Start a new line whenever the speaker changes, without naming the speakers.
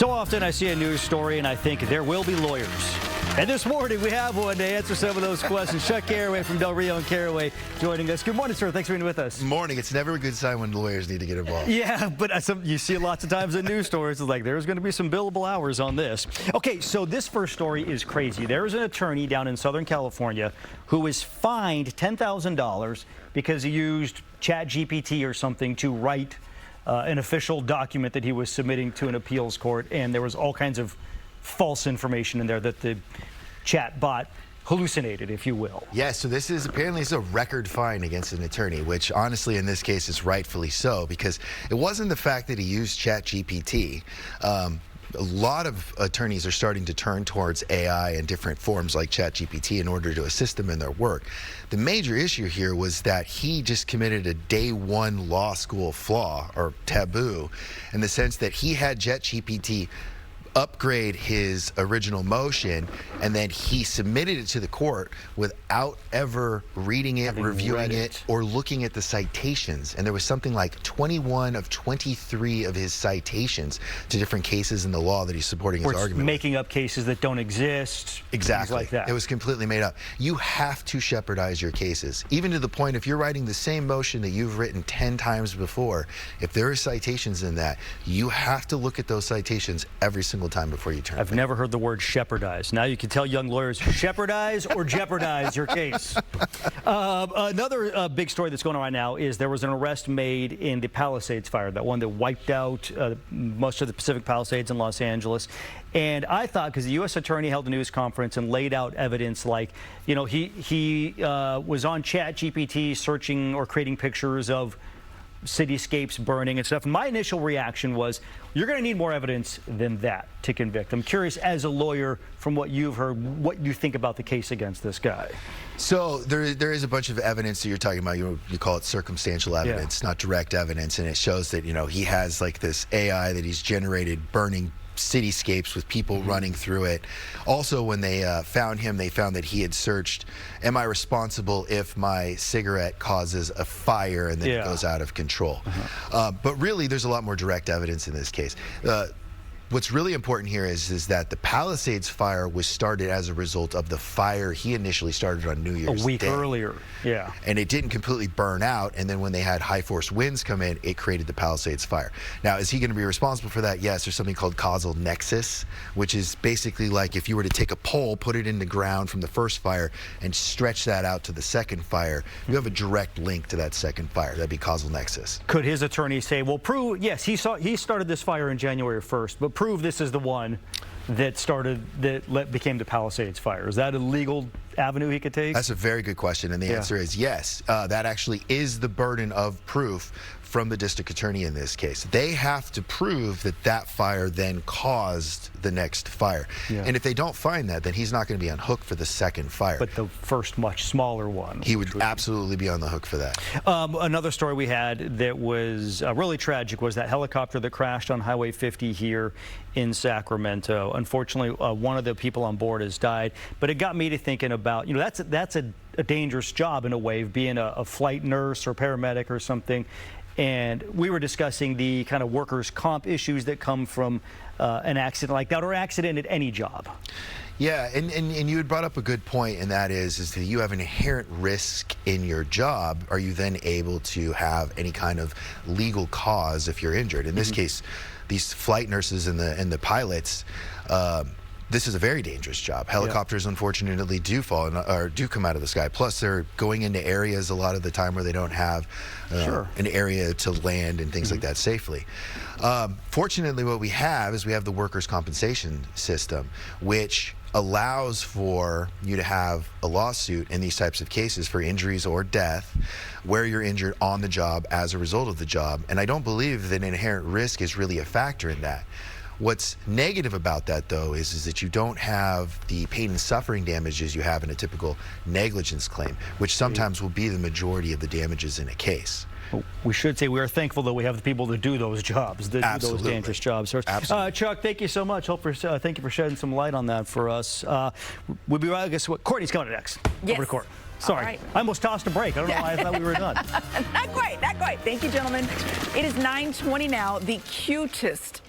So often I see a news story and I think there will be lawyers. And this morning we have one to answer some of those questions. Chuck Caraway from Rio Caraway joining us. Good morning, sir. Thanks for being with us.
Morning. It's never a good sign when lawyers need to get involved.
Yeah, but you see lots of times in news stories, it's like there's going to be some billable hours on this. Okay, so this first story is crazy. There is an attorney down in Southern California who was fined $10,000 because he used ChatGPT or something to write an official document that he was submitting to an appeals court, and there was all kinds of false information in there that the chat bot hallucinated, if you will.
Yeah, so this is apparently a record fine against an attorney, which honestly in this case is rightfully so, because it wasn't the fact that he used ChatGPT. A lot of attorneys are starting to turn towards AI and different forms like ChatGPT in order to assist them in their work. The major issue here was that he just committed a day one law school flaw or taboo in the sense that he had ChatGPT upgrade his original motion, and then he submitted it to the court without ever reading it, reviewing it, or looking at the citations. And there was something like 21 of 23 of his citations to different cases in the law that he's supporting his argument.
Making up cases that don't exist.
Exactly.
Things like that.
It was completely made up. You have to shepherdize your cases, even to the point if you're writing the same motion that you've written 10 times before, if there are citations in that, you have to look at those citations every single time before you turn.
I've never heard the word shepherdize. Now you can tell young lawyers, shepherdize or jeopardize your case. Another big story that's going on right now is there was an arrest made in the Palisades fire, that one that wiped out most of the Pacific Palisades in Los Angeles. And I thought, because the U.S. attorney held a news conference and laid out evidence like, you know, he was on ChatGPT searching or creating pictures of cityscapes burning and stuff. My initial reaction was, you're going to need more evidence than that to convict. I'm curious, as a lawyer, from what you've heard, what you think about the case against this guy.
So there is a bunch of evidence that you're talking about. You call it circumstantial evidence, not direct evidence, and it shows that, you know, he has like this AI that he's generated burning cityscapes with people running through it. Also, when they found him, they found that he had searched, am I responsible if my cigarette causes a fire and then it goes out of control? But really, there's a lot more direct evidence in this case. What's really important here is that the Palisades fire was started as a result of the fire he initially started on New Year's Day.
A week earlier, yeah.
And it didn't completely burn out, and then when they had high force winds come in, it created the Palisades fire. Now, is he going to be responsible for that? Yes, there's something called causal nexus, which is basically like if you were to take a pole, put it in the ground from the first fire, and stretch that out to the second fire, you have a direct link to that second fire. That'd be causal nexus.
Could his attorney say, well, prove, yes, he started this fire in January 1st, but prove this is the one that became the Palisades fire? Is that a legal avenue he could take?
That's a very good question, and the answer is yes. That actually is the burden of proof from the district attorney in this case. They have to prove that that fire then caused the next fire. And if they don't find that, then he's not going to be on hook for the second fire.
But the first, much smaller one.
He would absolutely be on the hook for that.
Another story we had that was really tragic was that helicopter that crashed on Highway 50 here in Sacramento. Unfortunately, one of the people on board has died. But it got me to thinking about, you know, that's a dangerous job in a way, of being a flight nurse or paramedic or something. And we were discussing the kind of workers' comp issues that come from an accident like that, or accident at any job.
Yeah, and you had brought up a good point, and that is that you have an inherent risk in your job. Are you then able to have any kind of legal cause if you're injured? In this case, these flight nurses and the pilots, this is a very dangerous job. Helicopters, unfortunately, do fall or do come out of the sky. Plus, they're going into areas a lot of the time where they don't have an area to land and things like that safely. Fortunately, what we have is we have the workers' compensation system, which allows for you to have a lawsuit in these types of cases for injuries or death where you're injured on the job as a result of the job. And I don't believe that inherent risk is really a factor in that. What's negative about that, though, is that you don't have the pain and suffering damages you have in a typical negligence claim, which sometimes will be the majority of the damages in a case.
We should say we are thankful that we have the people to do those jobs, those dangerous jobs. Chuck, thank you so much. Thank you for shedding some light on that for us. We'll be right. I guess what Courtney's coming next.
Yes.
Over to Court. Sorry,
right.
I almost tossed a break. I don't know why I thought we were done.
Not quite. Thank you, gentlemen. It is 9:20 now. The cutest